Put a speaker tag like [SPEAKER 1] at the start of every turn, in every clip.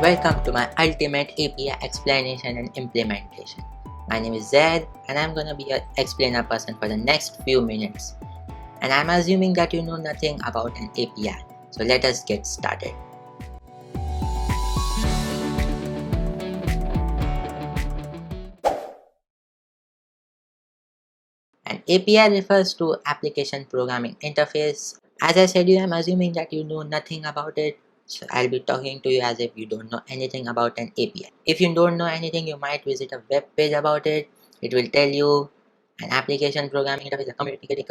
[SPEAKER 1] Welcome to my ultimate API explanation and implementation. My name is Zaid and I'm gonna be your explainer person for the next few minutes. And I'm assuming that you know nothing about an API. So let us get started. An API refers to application programming interface. As I said, I'm assuming that you know nothing about it. So I'll be talking to you as if you don't know anything about an API. If you don't know anything, you might visit a web page about it. It will tell you an application programming interface, a communicating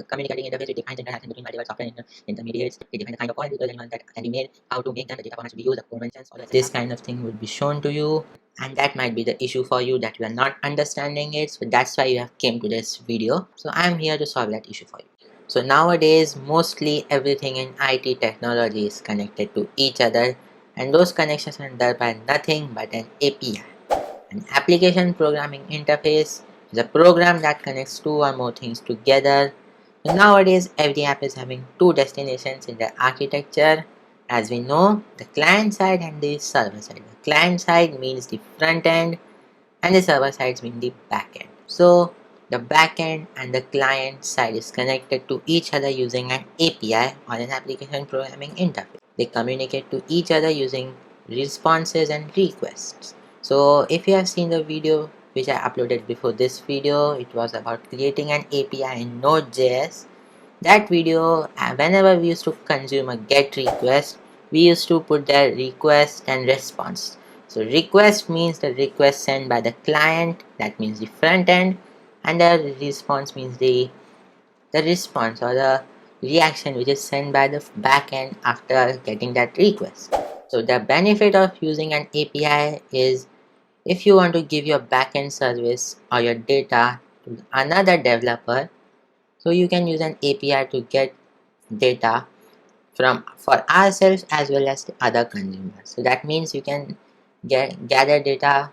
[SPEAKER 1] interface which defines interaction between multiple software intermediates. It defines the kind of call that can be made, how to make them, the data formats to be used, the conventions, all this kind of thing would be shown to you. And that might be the issue for you, that you are not understanding it, so that's why you have came to this video. So I'm here to solve that issue for you. So nowadays mostly everything in IT technology is connected to each other, and those connections are done by nothing but an API. An application programming interface is a program that connects two or more things together. So nowadays every app is having two destinations in their architecture. As we know, the client side and the server side. The client side means the front end and the server side means the back end. So the back end and the client side is connected to each other using an API or an application programming interface. They communicate to each other using responses and requests. So if you have seen the video which I uploaded before this video, it was about creating an API in Node.js. That video, whenever we used to consume a GET request, we used to put the request and response. So request means the request sent by the client, that means the front end, and the response means the response or the reaction which is sent by the back end after getting that request. So the benefit of using an API is, if you want to give your backend service or your data to another developer, so you can use an API to get data from for ourselves as well as the other consumers. So that means you can gather data,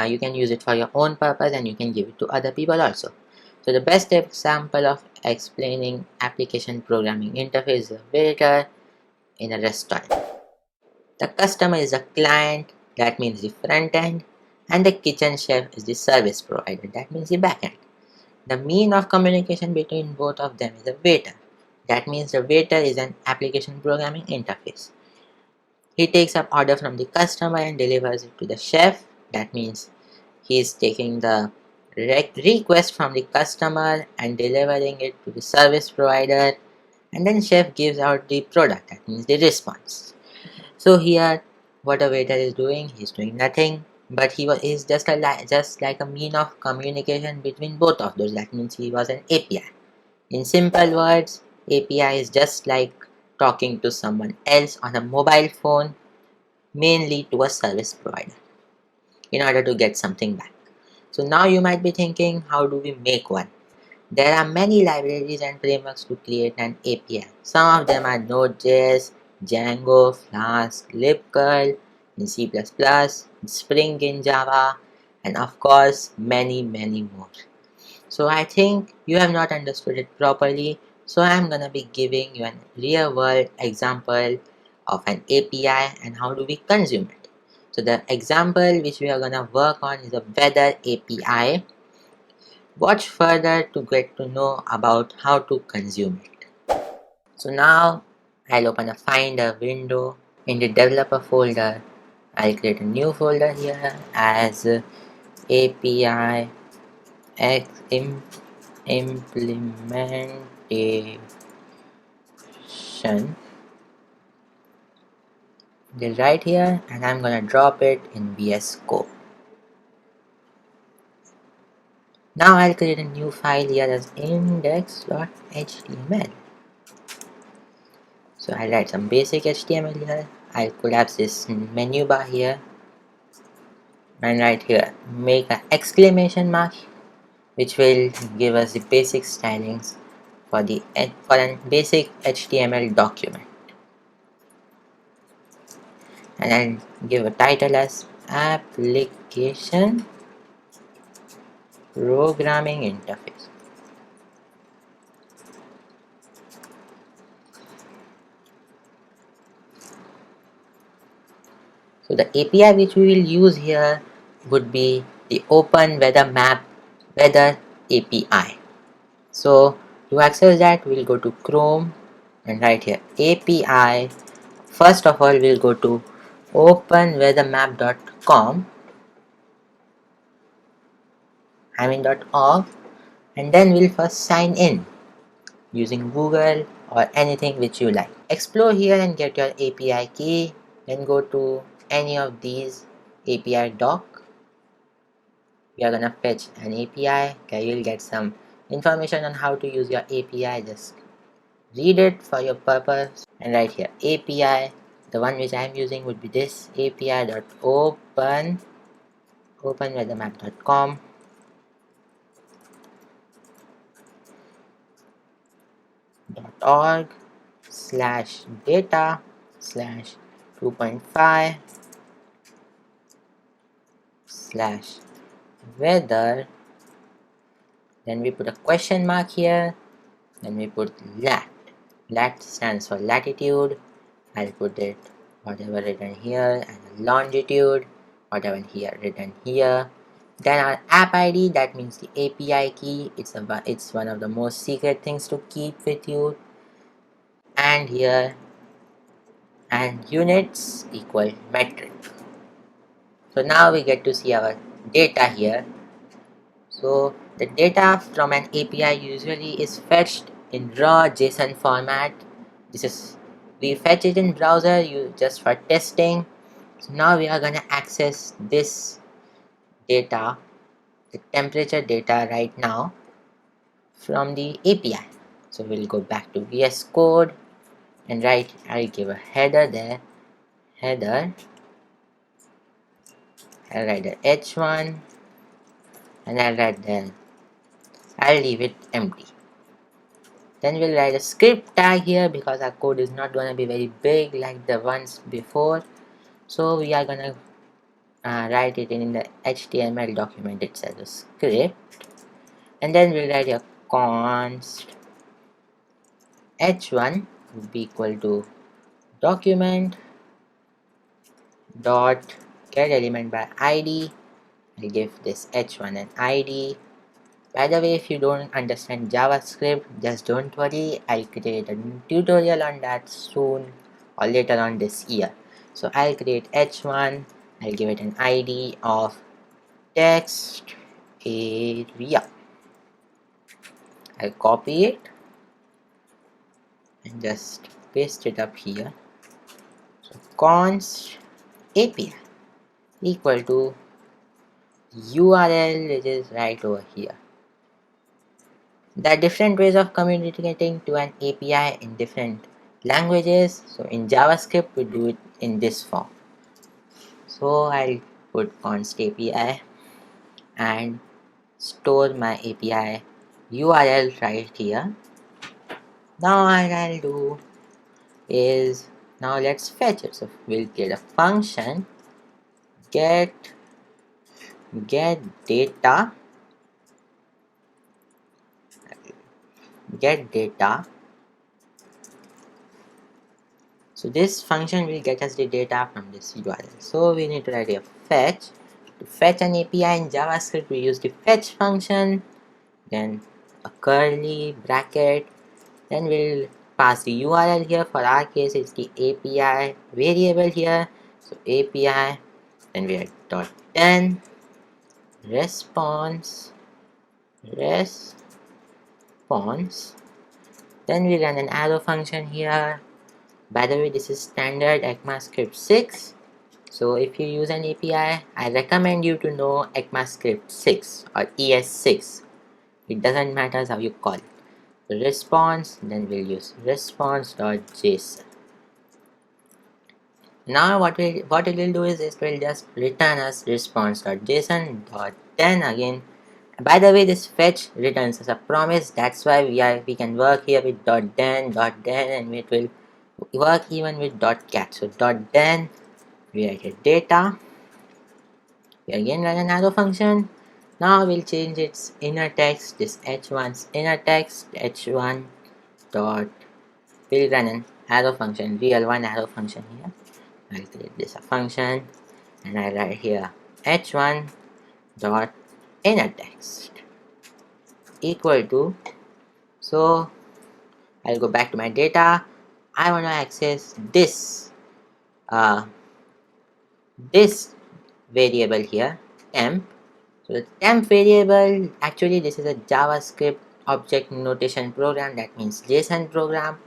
[SPEAKER 1] you can use it for your own purpose and you can give it to other people also. So the best example of explaining application programming interface is a waiter in a restaurant. The customer is a client, that means the front end, and the kitchen chef is the service provider, that means the back end. The mean of communication between both of them is a waiter. That means the waiter is an application programming interface. He takes up order from the customer and delivers it to the chef. That means he is taking the request from the customer and delivering it to the service provider, and then chef gives out the product, that means the response. So here what a waiter is doing, he's doing nothing, but he is just like a mean of communication between both of those. That means he was an API. In simple words, API is just like talking to someone else on a mobile phone, mainly to a service provider, in order to get something back. So now you might be thinking, how do we make one? There are many libraries and frameworks to create an API. Some of them are Node.js, Django, Flask, libcurl in C++, Spring in Java, and of course many more. So I think you have not understood it properly. So I'm gonna be giving you a real world example of an API and how do we consume it. So the example which we are gonna work on is a weather API. Watch further to get to know about how to consume it. So now I'll open a Finder window. In the developer folder, I'll create a new folder here as API implementation. Then right here, and I'm gonna drop it in VS Code. Now I'll create a new file here as index.html. So I'll write some basic HTML here. I'll collapse this menu bar here, and right here make an exclamation mark, which will give us the basic stylings for a basic HTML document. And I'll give a title as application programming interface. So the API which we will use here would be the Open Weather Map Weather API. So to access that, we'll go to Chrome and right here API. First of all, we'll go to openweathermap.com, .org, and then we'll first sign in using Google or anything which you like. Explore here and get your API key, then go to any of these API doc. We are gonna fetch an API. Okay, you'll get some information on how to use your API. Just read it for your purpose, and right here API, the one which I am using would be this openweathermap.com .org /data /2.5 /weather. Then we put a question mark here, then we put lat. Lat stands for latitude. I'll put it whatever written here, and longitude whatever here written here. Then our app ID, that means the API key. It's one of the most secret things to keep with you. And here, and units equal metric. So now we get to see our data here. So the data from an API usually is fetched in raw JSON format. We fetch it in browser just for testing. So now we are gonna access this data, the temperature data right now from the API. So we'll go back to VS Code and I'll give a header there. Header. I'll write the H1 and I'll leave it empty. Then we'll write a script tag here because our code is not gonna be very big like the ones before. So we are gonna write it in the HTML document itself, the script. And then we'll write a const h1 would be equal to document dot get element by id. I'll give this h1 an id. By the way, if you don't understand JavaScript, just don't worry, I'll create a tutorial on that soon or later on this year. So I'll create h1, I'll give it an id of text area. I'll copy it and just paste it up here. So const API equal to URL, which is right over here. There are different ways of communicating to an API in different languages. So in JavaScript, we do it in this form. So I'll put const API and store my API URL right here. Now what I'll do is, now let's fetch it. So we'll get a function get data So this function will get us the data from this URL. So we need to write a fetch. To fetch an API in JavaScript, we use the fetch function, then a curly bracket, then we'll pass the URL here. For our case, it's the API variable here. So API, then we add .10 response. Then we run an arrow function here. By the way, this is standard ECMAScript 6. So if you use an API, I recommend you to know ECMAScript 6 or ES6. It doesn't matter how you call it. The response, then we'll use response.json. Now what it will do is it will just return us response.json.10 again. By the way, this fetch returns as a promise. That's why we can work here with .den, and it will work even with .cat. So .den, we write a data. We again run an arrow function. Now we'll change its inner text. This h1's inner text h1 dot. We'll run an arrow function, real one arrow function here. I'll create this a function. and I write here h1 dot inner text equal to, so I'll go back to my data. I want to access uh, this variable here, temp. So the temp variable, actually this is a JavaScript object notation program, that means JSON program,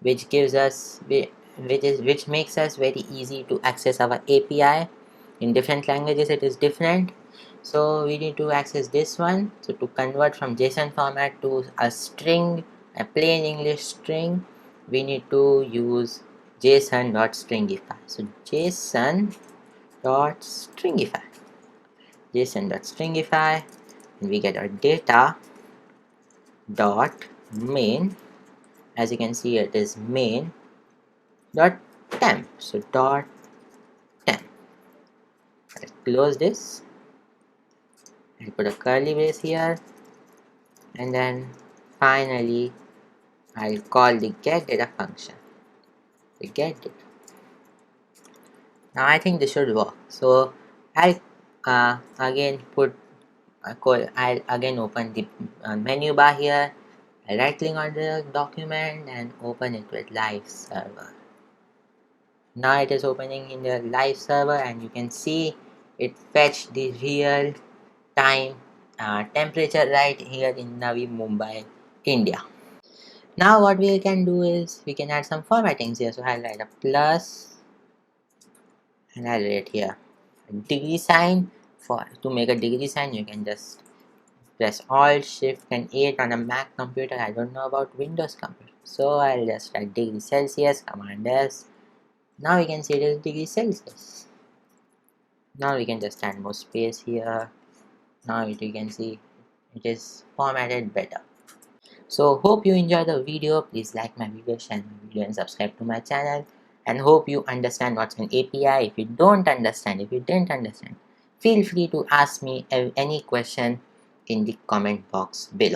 [SPEAKER 1] which gives us which makes us very easy to access our API. In different languages it is different, so we need to access this one. So to convert from JSON format to a string, a plain English string, we need to use json.stringify. So json.stringify, and we get our data dot main. As you can see, it is main dot temp. So dot temp. I'll close this. I'll put a curly brace here, and then finally I'll call the get data function. The get data. Now I think this should work. So I'll again put a call. I'll again open the menu bar here. I'll right click on the document and open it with live server. Now it is opening in the live server, and you can see it fetched the real time temperature right here in Navi Mumbai, India. Now what we can do is we can add some formattings here. So I'll write a plus, and I'll write here a degree sign. For to make a degree sign, you can just press Alt Shift and 8 on a Mac computer. I don't know about Windows computer, so I'll just write degree Celsius, Command S. Now we can see it is degree Celsius. Now we can just add more space here. Now you can see it is formatted better. So hope you enjoy the video. Please like my video, share my video, and subscribe to my channel. And hope you understand what's an API. If you didn't understand, feel free to ask me any question in the comment box below.